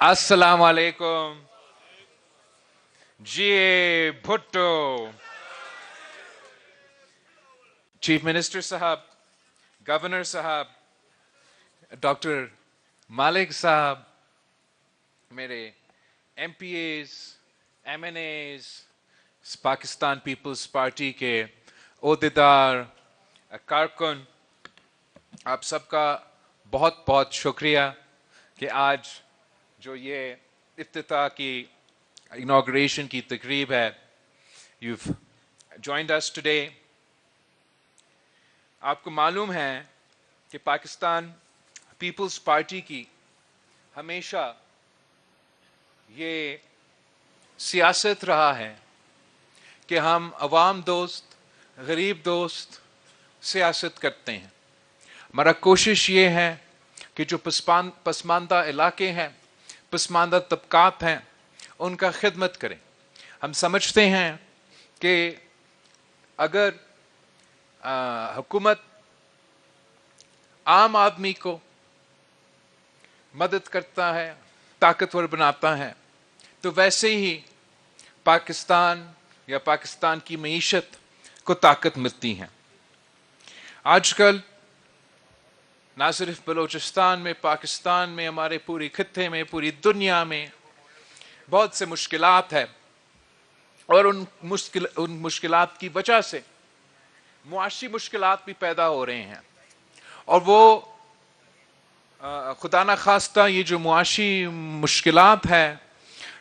السلام علیکم جی بھٹو چیف منسٹر صاحب، گورنر صاحب، ڈاکٹر مالک صاحب، میرے MPAs, MNAs, Pakistan Peoples Party کے عہدیدار، کارکن، آپ سب کا بہت بہت شکریہ کہ آج جو یہ افتتاح کی انوگریشن کی تقریب ہے، you've joined us today. آپ کو معلوم ہے کہ پاکستان پیپلز پارٹی کی ہمیشہ یہ سیاست رہا ہے کہ ہم عوام دوست، غریب دوست سیاست کرتے ہیں. ہمارا کوشش یہ ہے کہ جو پسماندہ علاقے ہیں، پسماندہ طبقات ہیں، ان کا خدمت کریں. ہم سمجھتے ہیں کہ اگر حکومت عام آدمی کو مدد کرتا ہے، طاقتور بناتا ہے، تو ویسے ہی پاکستان یا پاکستان کی معیشت کو طاقت ملتی ہے. آج کل نہ صرف بلوچستان میں، پاکستان میں، ہمارے پوری خطے میں، پوری دنیا میں بہت سے مشکلات ہیں، اور ان مشکلات کی وجہ سے معاشی مشکلات بھی پیدا ہو رہے ہیں. اور وہ خدا نہ خواستہ یہ جو معاشی مشکلات ہیں،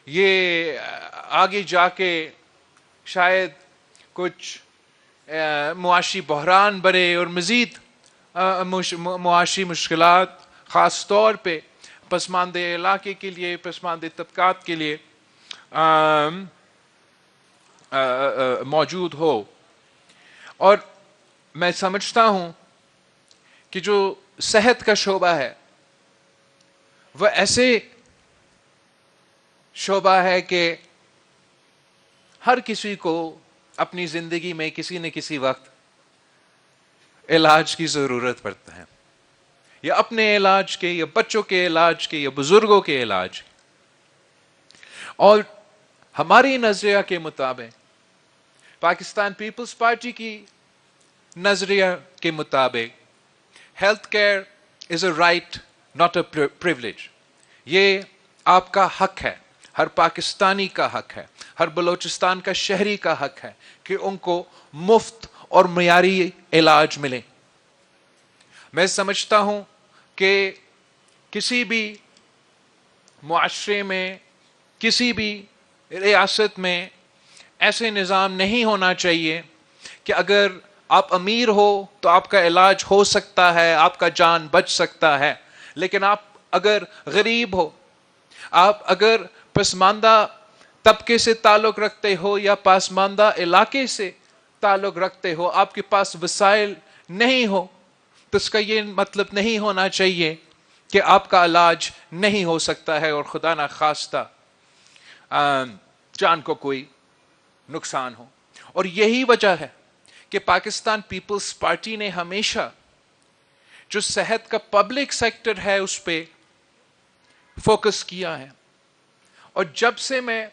یہ آگے جا کے شاید کچھ معاشی بحران بڑھے اور مزید معاشی مشکلات خاص طور پہ پسماندہ علاقے کے لیے، پسماندہ طبقات کے لیے موجود ہو. اور میں سمجھتا ہوں کہ جو صحت کا شعبہ ہے وہ ایسے شعبہ ہے کہ ہر کسی کو اپنی زندگی میں کسی نہ کسی وقت علاج کی ضرورت پڑتا ہے، یا اپنے علاج کے، یا بچوں کے علاج کے، یا بزرگوں کے علاج. اور ہماری نظریہ کے مطابق، پاکستان پیپلز پارٹی کی نظریہ کے مطابق، health care is a right not a privilege. یہ آپ کا حق ہے، ہر پاکستانی کا حق ہے، ہر بلوچستان کا شہری کا حق ہے کہ ان کو مفت اور معیاری علاج ملے. میں سمجھتا ہوں کہ کسی بھی معاشرے میں، کسی بھی ریاست میں ایسے نظام نہیں ہونا چاہیے کہ اگر آپ امیر ہو تو آپ کا علاج ہو سکتا ہے، آپ کا جان بچ سکتا ہے، لیکن آپ اگر غریب ہو، آپ اگر پسماندہ طبقے سے تعلق رکھتے ہو یا پسماندہ علاقے سے تعلق رکھتے ہو، آپ کے پاس وسائل نہیں ہو، تو اس کا یہ مطلب نہیں ہونا چاہیے کہ آپ کا علاج نہیں ہو سکتا ہے اور خدا نہ خواستہ جان کو کوئی نقصان ہو. اور یہی وجہ ہے کہ پاکستان پیپلز پارٹی نے ہمیشہ جو صحت کا پبلک سیکٹر ہے اس پہ فوکس کیا ہے. اور جب سے میں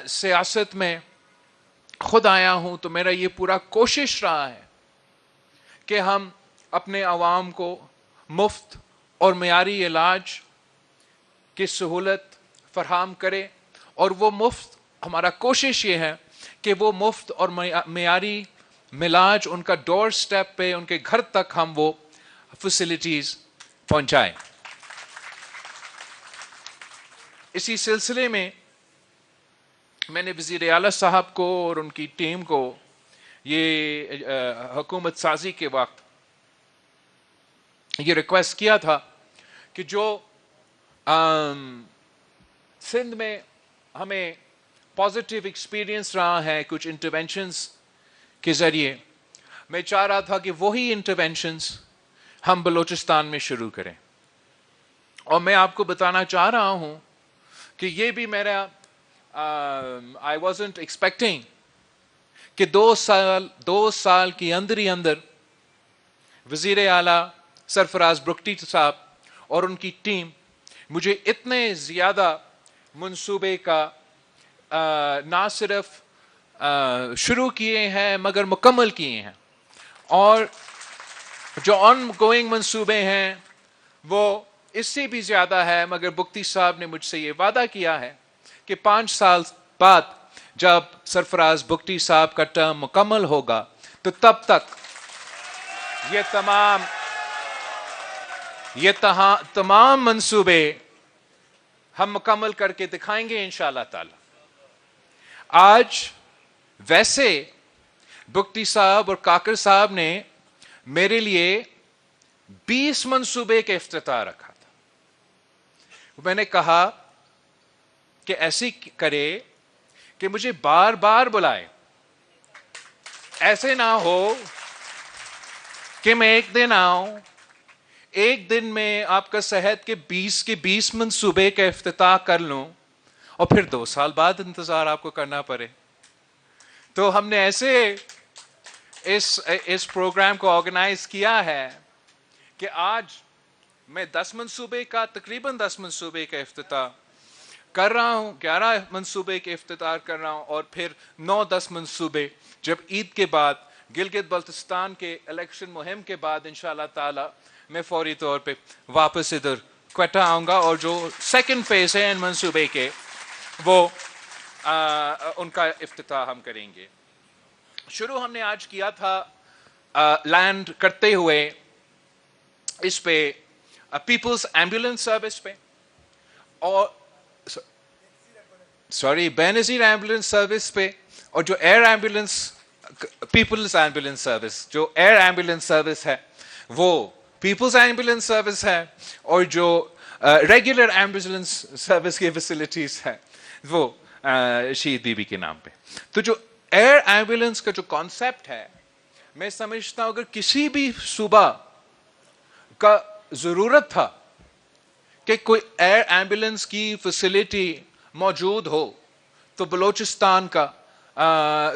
سیاست میں خود آیا ہوں تو میرا یہ پورا کوشش رہا ہے کہ ہم اپنے عوام کو مفت اور معیاری علاج کی سہولت فراہم کرے. اور وہ مفت، ہمارا کوشش یہ ہے کہ وہ مفت اور معیاری علاج ان کا ڈور سٹیپ پہ، ان کے گھر تک ہم وہ فیسلٹیز پہنچائیں. اسی سلسلے میں میں نے وزیر اعلیٰ صاحب کو اور ان کی ٹیم کو یہ حکومت سازی کے وقت یہ ریکویسٹ کیا تھا کہ جو سندھ میں ہمیں پازیٹیو ایکسپیرینس رہا ہے کچھ انٹرونشنز کے ذریعے، میں چاہ رہا تھا کہ وہی انٹرونشنز ہم بلوچستان میں شروع کریں. اور میں آپ کو بتانا چاہ رہا ہوں کہ یہ بھی میرا I wasn't expecting کہ دو سال کی اندر ہی اندر وزیر اعلیٰ سرفراز بگٹی صاحب اور ان کی ٹیم मुझे इतने ज़्यादा मंसूबे का ना सिर्फ शुरू किए हैं मगर मुकम्मल किए हैं, और जो ऑन गोइंग मंसूबे हैं वो इससे भी ज़्यादा है, मगर बुख्ती साहब ने मुझसे ये वादा किया है कि 5 साल बाद जब सरफराज बुख्ती साहब का टर्म मुकम्मल होगा तो तब तक ये तमाम मंसूबे हम मुकम्मल करके दिखाएंगे इंशाअल्लाह ताला। आज वैसे बुख्ती साहब और काकर साहब ने मेरे लिए 20 मंसूबे का इफ्तिताह रखा था। मैंने कहा कि ऐसी करे कि मुझे बार बार बुलाए, ऐसे ना हो कि मैं एक दिन आऊं, एक दिन में आपका सेहत के 20 मंसूबे का इफ्तिताह कर लूं और फिर 2 साल बाद इंतजार आपको करना पड़े। तो हमने ऐसे इस प्रोग्राम को ऑर्गेनाइज किया है कि आज मैं 10 मंसूबे का, तकरीबन 10 मंसूबे का इफ्तिताह कर रहा हूं, 11 मंसूबे के इफ्तिताह कर रहा हूं, और फिर 9-10 मंसूबे जब ईद के बाद गिलगित बल्तिस्तान के इलेक्शन मुहिम के बाद इंशाअल्लाह ताला मैं फौरी तौर पे वापस इधर क्वेटा आऊंगा, और जो सेकंड फेज है इन मंसूबे के वो उनका इफ्तिताह हम करेंगे। शुरू हमने आज किया था लैंड करते हुए इस पे पीपल्स एम्बुलेंस सर्विस पे, और बेनज़ीर एम्बुलेंस सर्विस पे, और जो air ambulance Peoples ambulance service, जो एयर एम्बुलेंस सर्विस है वो पीपल्स एम्बुलेंस सर्विस है, और जो रेगुलर एम्बुलेंस सर्विस की फैसिलिटीज है वो शहीद बीबी के नाम पे। तो जो एयर एम्बुलेंस का जो कॉन्सेप्ट है, मैं समझता हूं अगर किसी भी सूबा का जरूरत था कि कोई एयर एम्बुलेंस की फैसिलिटी मौजूद हो तो बलोचिस्तान का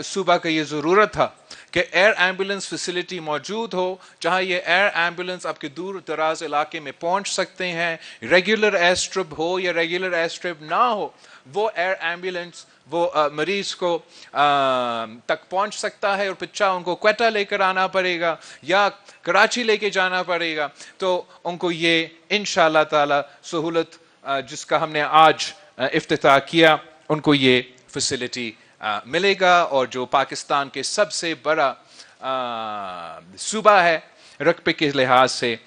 सूबा का ये जरूरत था कि एयर एम्बुलेंस फैसिलिटी मौजूद हो, जहां ये एयर एम्बुलेंस आपके दूर दराज इलाके में पहुंच सकते हैं। रेगुलर एयर स्ट्रिप हो या रेगुलर एयर स्ट्रिप ना हो, वो एयर एम्बुलेंस वो मरीज को तक पहुंच सकता है, और पिछा उनको क्वेटा लेकर आना पड़ेगा या कराची लेके जाना पड़ेगा, तो उनको ये इंशाअल्लाह ताला सहूलत जिसका हमने आज इफ्तिताह किया, उनको ये फैसिलिटी मिलेगा। और जो पाकिस्तान के सबसे बड़ा सूबा है रकबे के लिहाज से,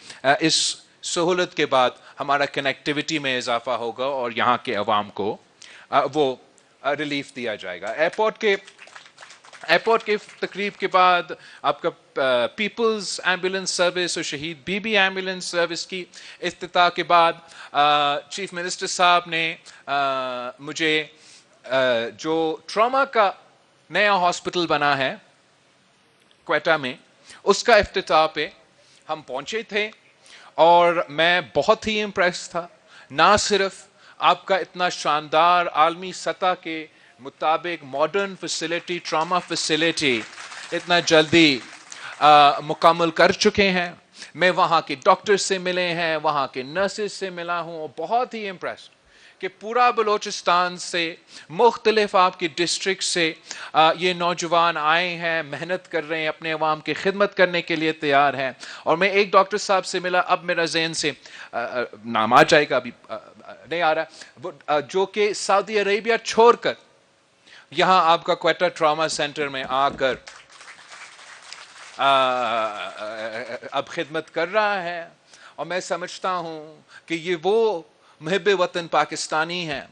इस सहूलत के बाद हमारा कनेक्टिविटी में इजाफा होगा और यहाँ के अवाम को वो रिलीफ दिया जाएगा। एयरपोर्ट के तकरीब के बाद आपका पीपल्स एम्बुलेंस सर्विस और शहीद बीबी एम्बुलेंस सर्विस की इफ्तिताह के बाद चीफ मिनिस्टर साहब ने मुझे जो ट्रॉमा का नया हॉस्पिटल बना है क्वेटा में, उसका इफ्तिताह पे हम पहुंचे थे, और मैं बहुत ही इम्प्रेस था। ना सिर्फ आपका इतना शानदार आलमी सतह के मुताबिक मॉडर्न फैसिलिटी, ट्रॉमा फैसिलिटी इतना जल्दी मुकम्मल कर चुके हैं, मैं वहाँ के डॉक्टर से मिले हैं, वहाँ के नर्सेज से मिला हूँ, और बहुत ही इम्प्रेस्ड कि पूरा बलोचिस्तान से, मुख्तलिफ आपकी डिस्ट्रिक्ट से ये नौजवान आए हैं, मेहनत कर रहे हैं, अपने अवाम की खिदमत करने के लिए तैयार हैं। और मैं एक डॉक्टर साहब से मिला, अब मेरा ज़हन से नाम आ जाएगा, अभी नहीं आ रहा, जो कि सऊदी अरेबिया छोड़कर यहाँ आपका क्वेटा ट्रॉमा सेंटर में आकर अब खिदमत कर रहा है। और मैं समझता हूँ कि ये वो मुहिब वतन पाकिस्तानी हैं,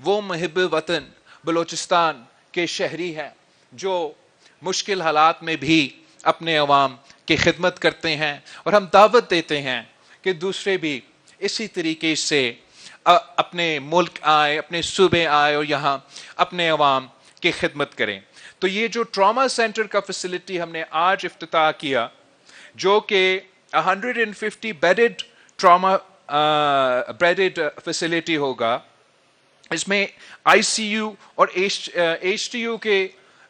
वो मुहिब वतन बलोचिस्तान के शहरी हैं जो मुश्किल हालात में भी अपने अवाम की खिदमत करते हैं। और हम दावत देते हैं कि दूसरे भी इसी तरीके से अपने मुल्क आए, अपने सूबे आए और यहाँ अपने अवाम की खिदमत करें। तो ये जो ट्रॉमा सेंटर का फैसिलिटी हमने आज इफ्तिताह किया, जो कि 150 बेडेड ट्रॉमा बेडेड फैसिलिटी होगा, इसमें आईसीयू और एचटीयू के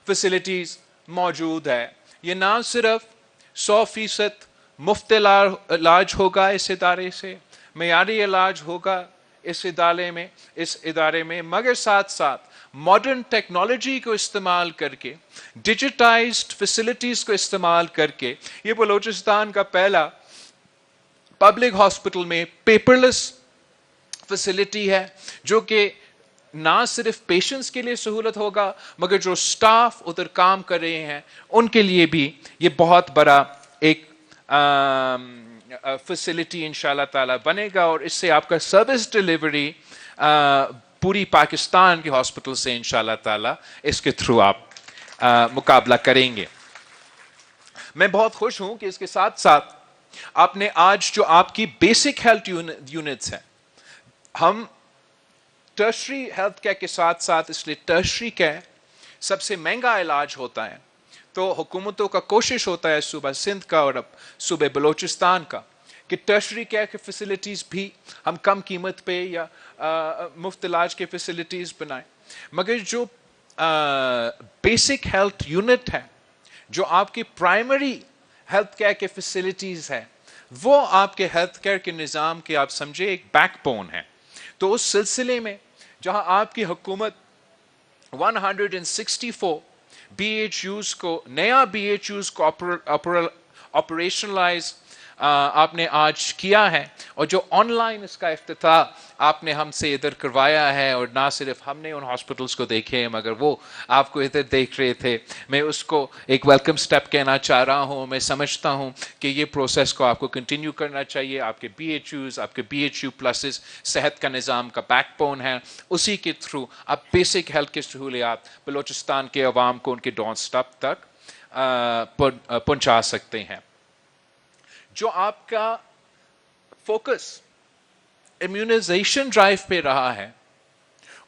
फैसिलिटीज मौजूद है। ये ना सिर्फ 100% मुफ्त इलाज होगा इस इदारे से, मेयारी इलाज होगा, इस इदारे में मगर साथ साथ मॉडर्न टेक्नोलॉजी को इस्तेमाल करके, डिजिटाइज्ड फैसिलिटीज को इस्तेमाल करके, ये बलूचिस्तान का पहला पब्लिक हॉस्पिटल में पेपरलेस फैसिलिटी है, जो कि ना सिर्फ पेशेंट्स के लिए सहूलत होगा मगर जो स्टाफ उधर काम कर रहे हैं उनके लिए भी ये बहुत बड़ा एक फैसिलिटी इंशाल्लाह ताला बनेगा, और इससे आपका सर्विस डिलीवरी पूरी पाकिस्तान के हॉस्पिटल से इंशाल्लाह ताला इसके थ्रू आप मुकाबला करेंगे। मैं बहुत खुश हूं कि इसके साथ साथ आपने आज जो आपकी बेसिक हेल्थ यूनिट्स हैं, हम टर्शरी हेल्थ केयर के साथ साथ, इसलिए टर्शरी केयर सबसे महंगा इलाज होता है, तो हुकूमतों का कोशिश होता है सूबा सिंध का और अब सूबे बलूचिस्तान का कि टर्शरी केयर की फैसिलिटीज़ भी हम कम कीमत पे या मुफ्त इलाज के फैसिलिटीज़ बनाएं। मगर जो बेसिक हेल्थ यूनिट है, जो आपकी प्राइमरी हेल्थ केयर के फैसिलिटीज़ है, वो आपके हेल्थ केयर के निज़ाम के आप समझे एक बैकबोन है। तो उस सिलसिले में जहां आपकी हुकूमत 164 BHUs को, नया BHUs को ऑपरेशनलाइज आपने आज किया है, और जो ऑनलाइन इसका इफ्तिताह आपने हमसे इधर करवाया है, और ना सिर्फ हमने उन हॉस्पिटल्स को देखे हैं मगर वो आपको इधर देख रहे थे, मैं उसको एक वेलकम स्टेप कहना चाह रहा हूँ। मैं समझता हूँ कि ये प्रोसेस को आपको कंटिन्यू करना चाहिए। आपके BHUs, आपके BHU प्लसेस सेहत का निज़ाम का बैकबोन है, उसी के थ्रू आप बेसिक हेल्थ की सहूलियात बलूचिस्तान के अवाम को उनके डोर स्टेप तक पहुँचा सकते हैं। जो आपका फोकस इम्यूनाइजेशन ड्राइव पे रहा है,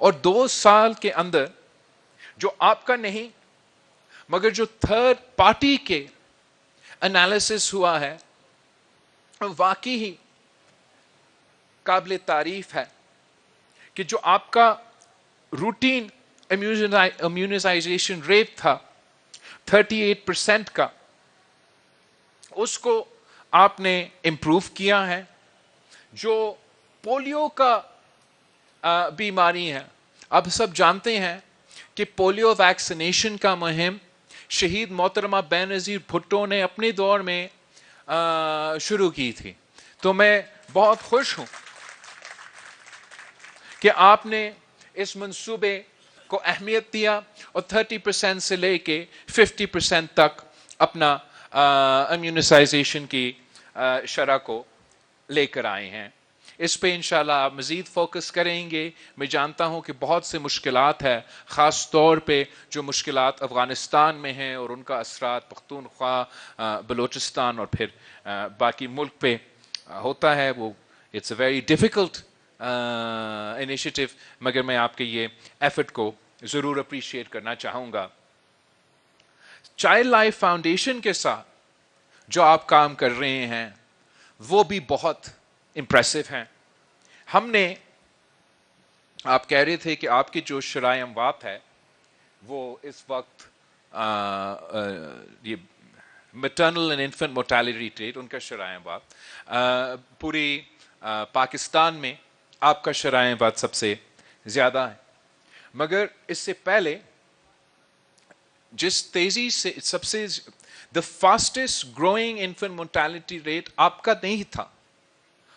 और 2 साल के अंदर जो आपका नहीं मगर जो थर्ड पार्टी के एनालिसिस हुआ है, वाकई ही काबिल तारीफ है कि जो आपका रूटीन इम्यूनाइजेशन रेट था 38% का, उसको आपने इम्प्रूव किया है। जो पोलियो का बीमारी है, अब सब जानते हैं कि पोलियो वैक्सीनेशन का मुहिम शहीद मोहतरमा बेनज़ीर भुट्टो ने अपने दौर में शुरू की थी। तो मैं बहुत खुश हूं कि आपने इस मंसूबे को अहमियत दिया और 30% से लेके 50% तक अपना इम्यूनाइजेशन की शरह को लेकर आए हैं। इस पे इंशाल्लाह आप मज़ीद फोकस करेंगे। मैं जानता हूं कि बहुत से मुश्किलात है, ख़ास तौर पे जो मुश्किलात अफ़गानिस्तान में हैं और उनका असरात पख्तूनख्वा, बलूचिस्तान और फिर बाकी मुल्क पे होता है। वो it's a very difficult initiative, मगर मैं आपके ये एफर्ट को ज़रूर अप्रिशिएट करना चाहूँगा। चाइल्ड लाइफ फाउंडेशन के साथ जो आप काम कर रहे हैं वो भी बहुत इम्प्रेसिव हैं। हमने, आप कह रहे थे कि आपकी जो शराय अमवात है वो इस वक्त ये maternal and infant mortality rate, उनका शराय अमवात पूरी पाकिस्तान में आपका शराय अमवात सबसे ज़्यादा है। मगर इससे पहले जिस तेजी से सबसे the fastest growing infant mortality rate आपका नहीं था,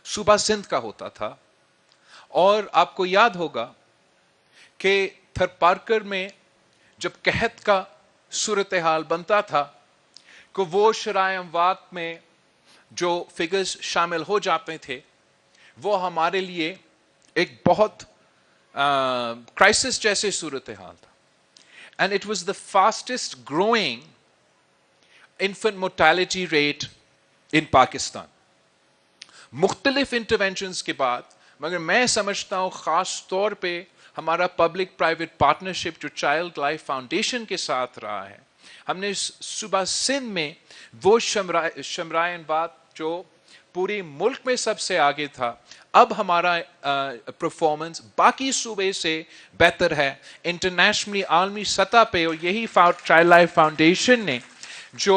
सूबा सिंध का होता था। और आपको याद होगा कि थरपारकर में जब कहत का सूरत हाल बनता था कि वो शराय अमवात में जो फिगर्स शामिल हो जाते थे वो हमारे लिए एक बहुत क्राइसिस जैसे सूरत हाल था। And it was the fastest growing infant mortality rate in Pakistan. मुख्तलिफ इंटरवेंशंस के बाद, मगर मैं समझता हूँ ख़ास तौर पे हमारा पब्लिक प्राइवेट पार्टनरशिप जो चाइल्ड लाइफ फाउंडेशन के साथ रहा है, हमने सूबा सिंध में वो शमराय अमवात जो पूरे मुल्क में सबसे आगे था, अब हमारा परफॉर्मेंस बाकी सूबे से बेहतर है इंटरनेशनली, आलमी सतह पे। और यही चाइल्ड लाइफ फाउंडेशन ने जो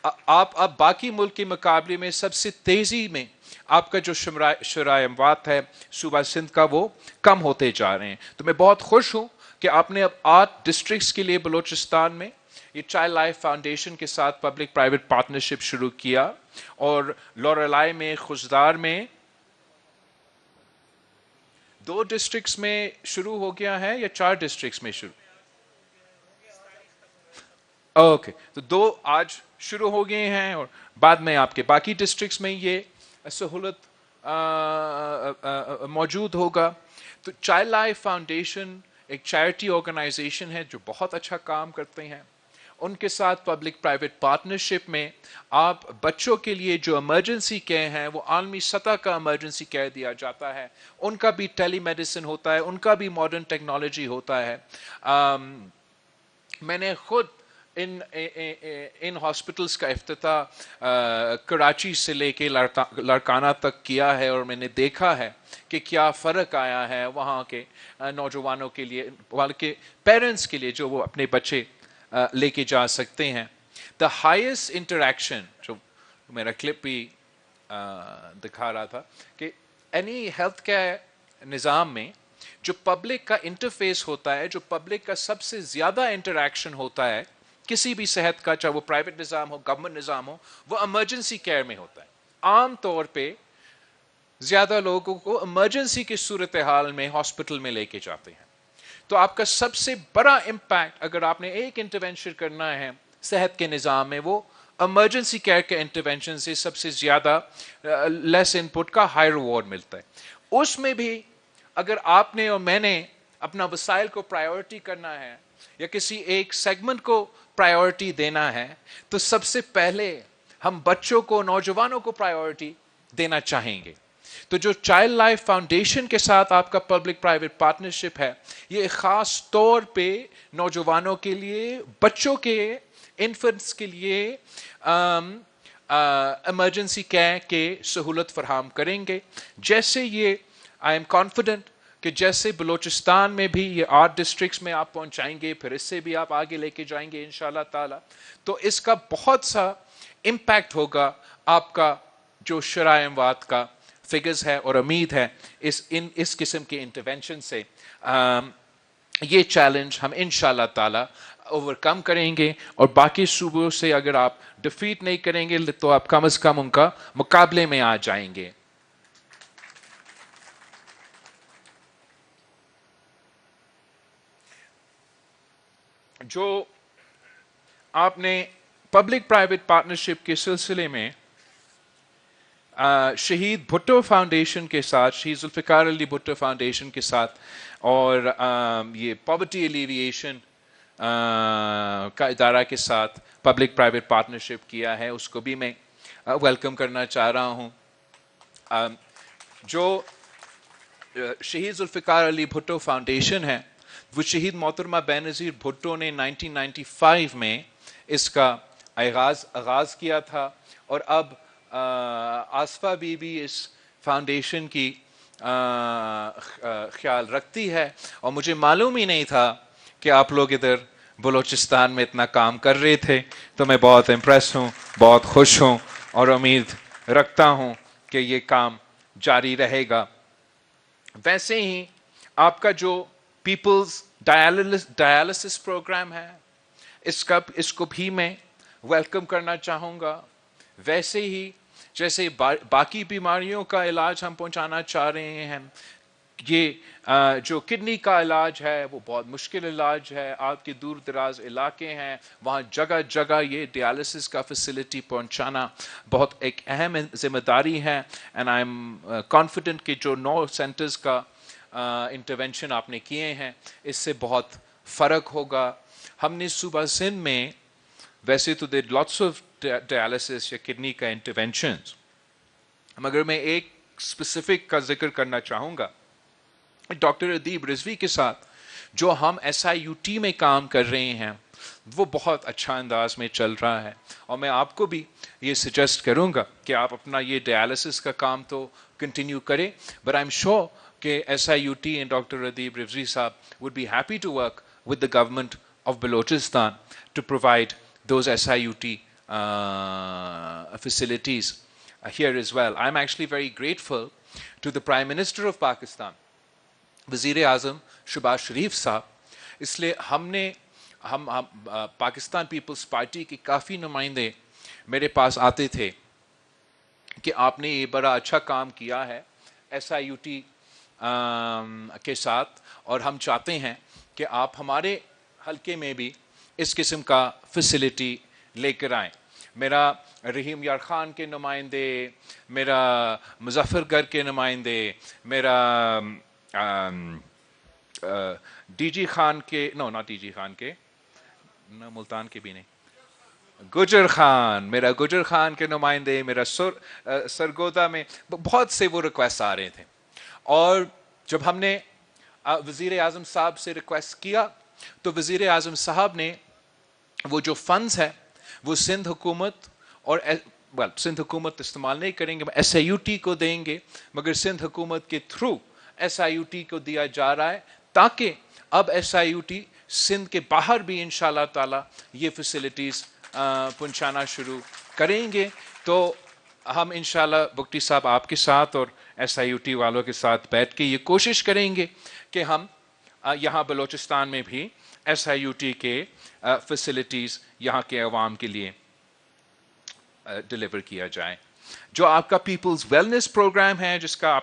आप अब बाकी मुल्क के मुकाबले में सबसे तेजी में आपका जो शुराए अमवात है सूबा सिंध का वो कम होते जा रहे हैं। तो मैं बहुत खुश हूं कि आपने अब 8 डिस्ट्रिक्ट्स के लिए बलूचिस्तान में ये चाइल्ड लाइफ फाउंडेशन के साथ पब्लिक प्राइवेट पार्टनरशिप शुरू किया, और लोरेलाई में, खुशदार में 2 डिस्ट्रिक्ट्स में शुरू हो गया है या 4 डिस्ट्रिक्ट्स में शुरू? ओके, तो 2 आज शुरू हो गए हैं और बाद में आपके बाकी डिस्ट्रिक्ट्स में ये सहूलत मौजूद होगा। तो चाइल्ड लाइफ फाउंडेशन एक चैरिटी ऑर्गेनाइजेशन है जो बहुत अच्छा काम करते हैं। उनके साथ पब्लिक प्राइवेट पार्टनरशिप में आप बच्चों के लिए जो इमरजेंसी केयर है वो आलमी सतह का इमरजेंसी केयर दिया जाता है, उनका भी टेली मेडिसिन होता है, उनका भी मॉडर्न टेक्नोलॉजी होता है। मैंने खुद इन हॉस्पिटल्स का इफ्तिताह कराची से लेके लाड़काना तक किया है, और मैंने देखा है कि क्या फ़र्क आया है वहाँ के नौजवानों के लिए, वहाँ के पेरेंट्स के लिए जो वो अपने बच्चे लेके जा सकते हैं। द हाईएस्ट इंटरेक्शन, जो मेरा क्लिप भी दिखा रहा था, कि एनी हेल्थ केयर निज़ाम में जो पब्लिक का इंटरफेस होता है, जो पब्लिक का सबसे ज़्यादा इंटरेक्शन होता है किसी भी सेहत का, चाहे वो प्राइवेट निज़ाम हो, गवर्नमेंट निज़ाम हो, वो इमरजेंसी केयर में होता है। आम तौर पे ज़्यादा लोगों को इमरजेंसी की सूरत हाल में हॉस्पिटल में लेके जाते हैं। तो आपका सबसे बड़ा इम्पैक्ट अगर आपने एक इंटरवेंशन करना है सेहत के निज़ाम में, वो इमरजेंसी केयर के इंटरवेंशन से सबसे ज़्यादा लेस इनपुट का हाई रिवॉर्ड मिलता है। उसमें भी अगर आपने और मैंने अपना वसाइल को प्रायोरिटी करना है या किसी एक सेगमेंट को प्रायोरिटी देना है, तो सबसे पहले हम बच्चों को, नौजवानों को प्रायोरिटी देना चाहेंगे। तो जो चाइल्ड लाइफ फाउंडेशन के साथ आपका पब्लिक प्राइवेट पार्टनरशिप है, ये खास तौर पे नौजवानों के लिए, बच्चों के, इन्फेंट्स के लिए इमरजेंसी केयर के सहूलत फराहम करेंगे। जैसे ये आई एम कॉन्फिडेंट कि जैसे बलूचिस्तान में भी ये 8 डिस्ट्रिक्ट्स में आप पहुंचाएंगे, फिर इससे भी आप आगे लेके जाएंगे इंशाल्लाह ताला, तो इसका बहुत सा इम्पैक्ट होगा आपका जो शराए अमवात का फिगर्स है, और उम्मीद है इस किस्म के इंटरवेंशन से ये चैलेंज हम इंशाल्लाह ताला ओवरकम करेंगे, और बाकी सूबों से अगर आप डिफीट नहीं करेंगे तो आप कम से कम उनका मुकाबले में आ जाएंगे। जो आपने पब्लिक प्राइवेट पार्टनरशिप के सिलसिले में शहीद भुट्टो फाउंडेशन के साथ, शहीद जुल्फ़िकार अली भुट्टो फाउंडेशन के साथ, और ये पॉवर्टी एलिविएशन का इदारा के साथ पब्लिक प्राइवेट पार्टनरशिप किया है, उसको भी मैं वेलकम करना चाह रहा हूँ। जो शहीद जुल्फ़िकार अली भुट्टो फाउंडेशन है, वो शहीद मोहतरमा बेनज़ीर भुट्टो ने 1995 में इसका आगाज़ किया था, और अब आसफा बीबी इस फाउंडेशन की ख्याल रखती है। और मुझे मालूम ही नहीं था कि आप लोग इधर बलूचिस्तान में इतना काम कर रहे थे, तो मैं बहुत इम्प्रेस हूँ, बहुत खुश हूँ, और उम्मीद रखता हूँ कि ये काम जारी रहेगा। वैसे ही आपका जो पीपल्स डायलिसिस प्रोग्राम है, इसको भी मैं वेलकम करना चाहूँगा। वैसे ही जैसे बाकी बीमारियों का इलाज हम पहुँचाना चाह रहे हैं, ये जो किडनी का इलाज है वो बहुत मुश्किल इलाज है, आपके दूर दराज इलाके हैं वहाँ जगह जगह ये डायलिसिस का फैसिलिटी पहुँचाना बहुत एक अहम जिम्मेदारी है। एंड आई एम कॉन्फिडेंट कि जो 9 सेंटर्स का इंटरवेंशन आपने किए हैं, इससे बहुत फ़र्क होगा। हमने सूबा सिंध में वैसे तो दे लॉट्स ऑफ डायलिसिस या किडनी का इंटरवेंशंस, मगर मैं एक स्पेसिफिक का जिक्र करना चाहूँगा। डॉक्टर अदीब रिजवी के साथ जो हम SIUT में काम कर रहे हैं, वो बहुत अच्छा अंदाज में चल रहा है, और मैं आपको भी ये सजेस्ट करूँगा कि आप अपना ये डायलिसिस का काम तो कंटिन्यू करें, बट आई एम श्योर कि SIUT एंड डॉक्टर अदीब रिजवी साहब would be happy to work with the government of Balochistan to provide those SIUT facilities here as well. I'm actually very grateful to the Prime Minister of Pakistan, वज़ीर आज़म शहबाज शरीफ साहब. इसलिए हम Pakistan peoples party के काफ़ी नुमाइंदे मेरे पास आते थे कि आपने ये बड़ा अच्छा काम किया है SIUT के साथ, और हम चाहते हैं कि आप हमारे हलके में भी इस किस्म का फैसिलिटी लेकर आएँ. मेरा रहीम यार ख़ान के नुमाइंदे, मेरा मुज़फ़्फ़रगढ़ के नुमाइंदे, मेरा DG खान के, नो नॉट DG खान के, ना मुल्तान के भी नहीं, गुजर खान, मेरा गुजर खान के नुमाइंदे, मेरा सरगोदा में बहुत से वो रिक्वेस्ट आ रहे थे. और जब हमने वज़ीर आज़म साहब से रिक्वेस्ट किया तो वज़ीर आज़म साहब ने वो जो फंड्स है वो सिंध हुकूमत और सिंध हुकूमत इस्तेमाल नहीं करेंगे, SIUT को देंगे, मगर सिंध हुकूमत के थ्रू SIUT को दिया जा रहा है, ताकि अब SIUT सिंध के बाहर भी इंशाअल्लाह ताला ये फैसिलिटीज़ पहुंचाना शुरू करेंगे. तो हम इंशाअल्लाह बुगटी साहब आपके साथ और SIUT वालों के साथ बैठ के ये कोशिश करेंगे कि हम यहाँ बलूचिस्तान में भी SIUT के फैसिलिटीज़ यहाँ के अवाम के लिए डिलीवर किया जाए. जो आपका पीपल्स वेलनेस प्रोग्राम है जिसका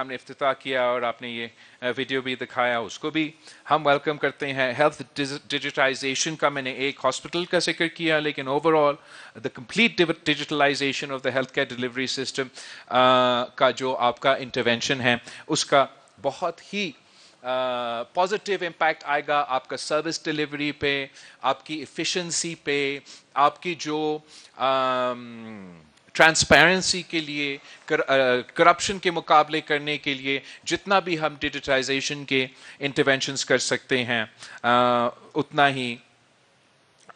हमने इफ्तिताह किया और आपने ये वीडियो भी दिखाया, उसको भी हम वेलकम करते हैं. हेल्थ डिजिटाइजेशन का मैंने एक हॉस्पिटल का जिक्र किया, लेकिन overall the complete digitalisation of the health care delivery system का जो आपका इंटरवेंशन है उसका बहुत ही पॉजिटिव इम्पैक्ट आएगा आपका सर्विस डिलीवरी पे, आपकी एफिशिएंसी पे, आपकी जो ट्रांसपेरेंसी के लिए, करप्शन के मुकाबले करने के लिए जितना भी हम डिजिटाइजेशन के इंटरवेंशंस कर सकते हैं उतना ही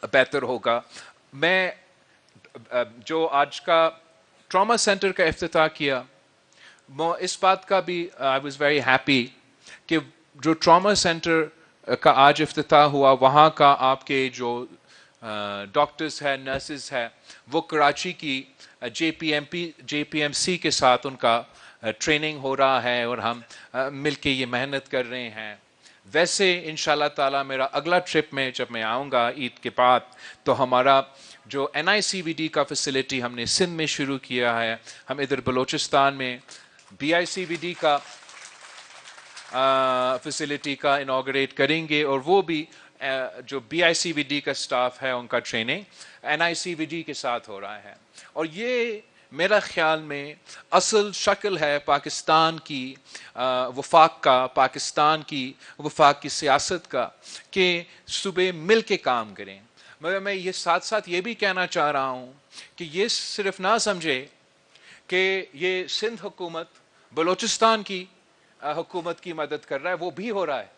बेहतर होगा. मैं जो आज का ट्रॉमा सेंटर का इफ्तिताह किया, इस बात का भी आई वाज वेरी हैप्पी कि जो ट्रॉमा सेंटर का आज इफ्तिताह हुआ, वहाँ का आपके जो डॉक्टर्स है, नर्सेस है, वो कराची की JPMC के साथ उनका ट्रेनिंग हो रहा है और हम मिलके ये मेहनत कर रहे हैं. वैसे इंशाल्लाह ताला मेरा अगला ट्रिप में जब मैं आऊँगा ईद के बाद, तो हमारा जो NICVD का फैसिलिटी हमने सिंध में शुरू किया है, हम इधर बलूचिस्तान में BICVD का फैसिलिटी का इनॉग्रेट करेंगे, और वो भी जो BICVD का स्टाफ है उनका ट्रेनिंग NICVD के साथ हो रहा है. और ये मेरा ख्याल में असल शक्ल है पाकिस्तान की वफाक का, पाकिस्तान की वफाक की सियासत का, कि सुबह मिल के काम करें. मगर मैं ये साथ साथ ये भी कहना चाह रहा हूँ कि ये सिर्फ ना समझे कि ये सिंध हुकूमत बलूचिस्तान की हुकूमत की मदद कर रहा है, वो भी हो रहा है,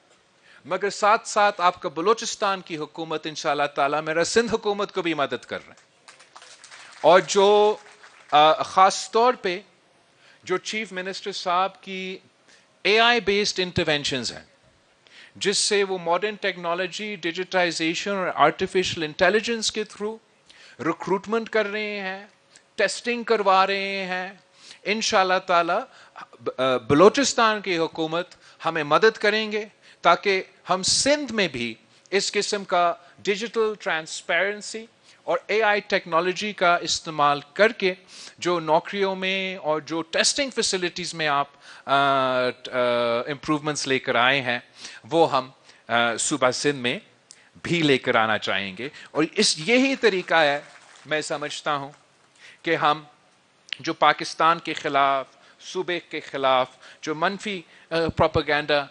मगर साथ साथ आपका बलूचिस्तान की हुकूमत इंशाअल्लाह ताला मेरा सिंध हुकूमत को भी मदद कर रहे हैं. और जो ख़ास तौर पे जो चीफ मिनिस्टर साहब की AI बेस्ड इंटरवेंशंस हैं, जिससे वो मॉडर्न टेक्नोलॉजी, डिजिटाइजेशन और आर्टिफिशियल इंटेलिजेंस के थ्रू रिक्रूटमेंट कर रहे हैं, टेस्टिंग करवा रहे हैं, इंशाअल्लाह ताला बलूचिस्तान की हुकूमत हमें मदद करेंगे ताकि हम सिंध में भी इस किस्म का डिजिटल ट्रांसपेरेंसी और AI टेक्नोलॉजी का इस्तेमाल करके जो नौकरियों में और जो टेस्टिंग फैसिलिटीज़ में आप इम्प्रूवमेंट्स लेकर आए हैं, वो हम सूबा सिंध में भी लेकर आना चाहेंगे. और यही तरीका है, मैं समझता हूँ, कि हम जो पाकिस्तान के ख़िलाफ़, सूबे के ख़िलाफ़ जो मनफी प्रोपेगेंडा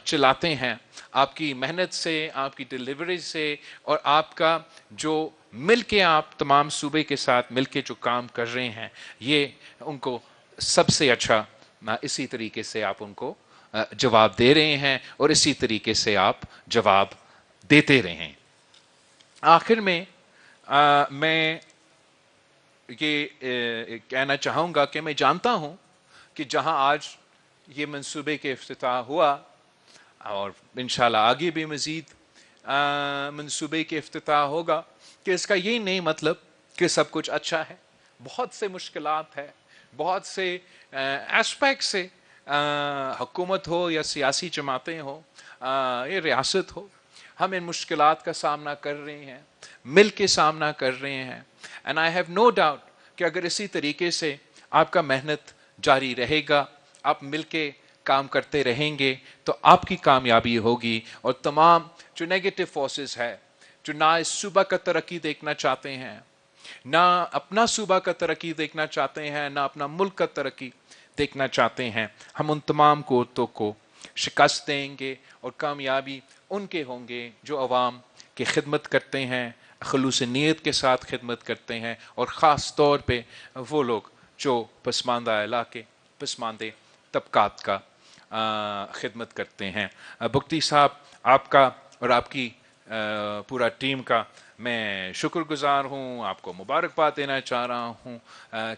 चलाते हैं, आपकी मेहनत से, आपकी डिलीवरी से, और आपका जो मिल के आप तमाम सूबे के साथ मिल के जो काम कर रहे हैं, ये उनको सबसे अच्छा इसी तरीके से आप उनको जवाब दे रहे हैं और इसी तरीके से आप जवाब देते रहें. आखिर में मैं ये कहना चाहूँगा कि मैं जानता हूँ कि जहाँ आज ये मंसूबे के इफ्तिताह हुआ और इंशाल्लाह आगे भी मज़ीद मंसूबे के इफ्तिताह होगा, कि इसका ये नहीं मतलब کہ سب کچھ اچھا ہے. بہت سے مشکلات ہے, بہت سے ایسپیکٹ سے, حکومت ہو یا سیاسی جماعتیں ہو یا ریاست ہو, ہم ان مشکلات کا سامنا کر رہے ہیں, مل کے سامنا کر رہے ہیں. And I have no doubt کہ اگر اسی طریقے سے آپ کا محنت جاری رہے گا, آپ مل کے کام کرتے رہیں گے, تو آپ کی کامیابی ہوگی. اور تمام جو نیگیٹو فورسز ہے, جو نہ اس صوبہ کا ترقی دیکھنا چاہتے ہیں, نہ اپنا صوبہ کا ترقی دیکھنا چاہتے ہیں, نہ اپنا ملک کا ترقی دیکھنا چاہتے ہیں, ہم ان تمام قوتوں کو شکست دیں گے. اور کامیابی ان کے ہوں گے جو عوام کی خدمت کرتے ہیں, خلوص نیت کے ساتھ خدمت کرتے ہیں, اور خاص طور پہ وہ لوگ جو پسماندہ علاقے, پسماندے طبقات کا خدمت کرتے ہیں. بگٹی صاحب, آپ کا اور آپ کی پورا ٹیم کا میں شکر گزار ہوں, آپ کو مبارکباد دینا چاہ رہا ہوں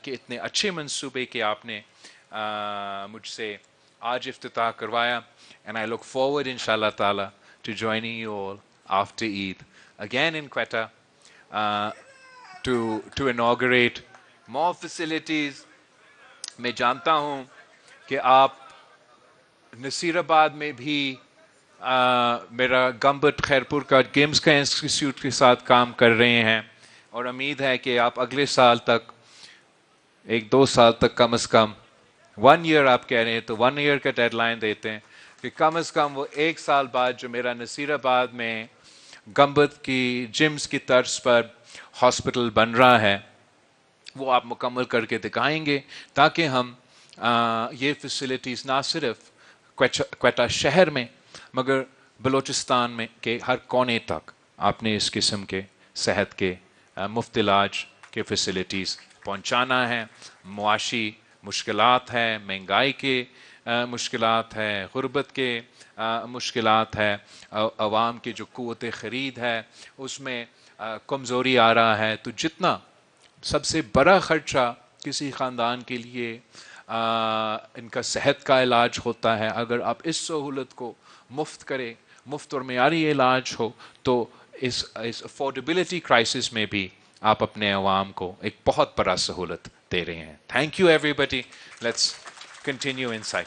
کہ اتنے اچھے منصوبے کے آپ نے مجھ سے آج افتتاح کروایا. And I look forward inshallah ta'ala to joining you all after Eid again in Quetta to inaugurate more facilities. میں جانتا ہوں کہ آپ نصیر آباد میں بھی میرا گمبٹ خیرپور کا گیمز کا انسٹیٹیوٹ کے ساتھ کام کر رہے ہیں, اور امید ہے کہ آپ اگلے سال تک, 1-2 سال تک کم از کم, 1 ایئر آپ کہہ رہے ہیں تو 1 ایئر کا ڈیڈ لائن دیتے ہیں, کہ کم از کم وہ 1 سال بعد جو میرا نصیر آباد میں گمبت کی جمز کی طرز پر ہاسپٹل بن رہا ہے وہ آپ مکمل کر کے دکھائیں گے, تاکہ ہم یہ فیسلٹیز نہ صرف کوئٹہ شہر میں مگر بلوچستان میں کے ہر کونے تک آپ نے اس قسم کے صحت کے مفت علاج کے فیسلٹیز پہنچانا ہے. معاشی مشکلات ہے, مہنگائی کے مشکلات ہے, غربت کے مشکلات ہے, عوام کی جو قوت خرید ہے اس میں کمزوری آ رہا ہے. تو جتنا سب سے بڑا خرچہ کسی خاندان کے لیے ان کا صحت کا علاج ہوتا ہے, اگر آپ اس سہولت کو مفت کریں, مفت اور معیاری علاج ہو, تو اس افورڈیبلٹی کرائسس میں بھی آپ اپنے عوام کو ایک بہت بڑا سہولت دے رہے ہیں. Thank you everybody. Let's continue inside.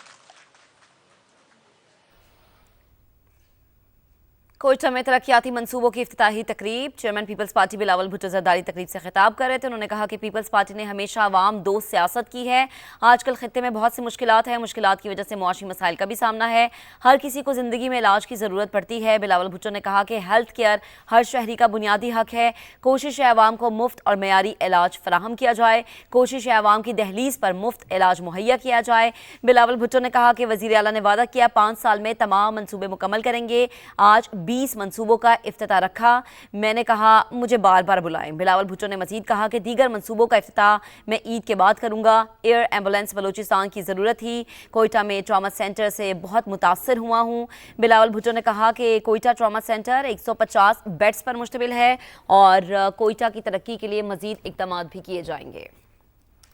Quetta میں ترقیاتی منصوبوں کی افتتاحی تقریب. چیئرمین پیپلز پارٹی بلاول بھٹو زرداری تقریب سے خطاب کر رہے تھے. انہوں نے کہا کہ پیپلز پارٹی نے ہمیشہ عوام دوست سیاست کی ہے. آج کل خطے میں بہت سی مشکلات ہیں, مشکلات کی وجہ سے معاشی مسائل کا بھی سامنا ہے. ہر کسی کو زندگی میں علاج کی ضرورت پڑتی ہے. بلاول بھٹو نے کہا کہ ہیلتھ کیئر ہر شہری کا بنیادی حق ہے. کوشش ہے عوام کو مفت اور معیاری علاج فراہم کیا جائے. کوشش ہے عوام کی دہلیز پر مفت علاج مہیا کیا جائے. بلاول بھٹو نے کہا کہ وزیر اعلیٰ نے وعدہ کیا 5 سال میں تمام منصوبے مکمل کریں گے. آج 20 منصوبوں کا افتتاح رکھا. میں نے کہا مجھے بار بار بلائیں. بلاول بھٹو نے مزید کہا کہ دیگر منصوبوں کا افتتاح میں عید کے بعد کروں گا. ایئر ایمبولینس بلوچستان کی ضرورت تھی. کوئٹہ میں ٹراما سینٹر سے بہت متاثر ہوا ہوں. بلاول بھٹو نے کہا کہ کوئٹہ ٹراما سینٹر 150 بیڈز پر مشتمل ہے اور کوئٹہ کی ترقی کے لیے مزید اقدامات بھی کیے جائیں گے.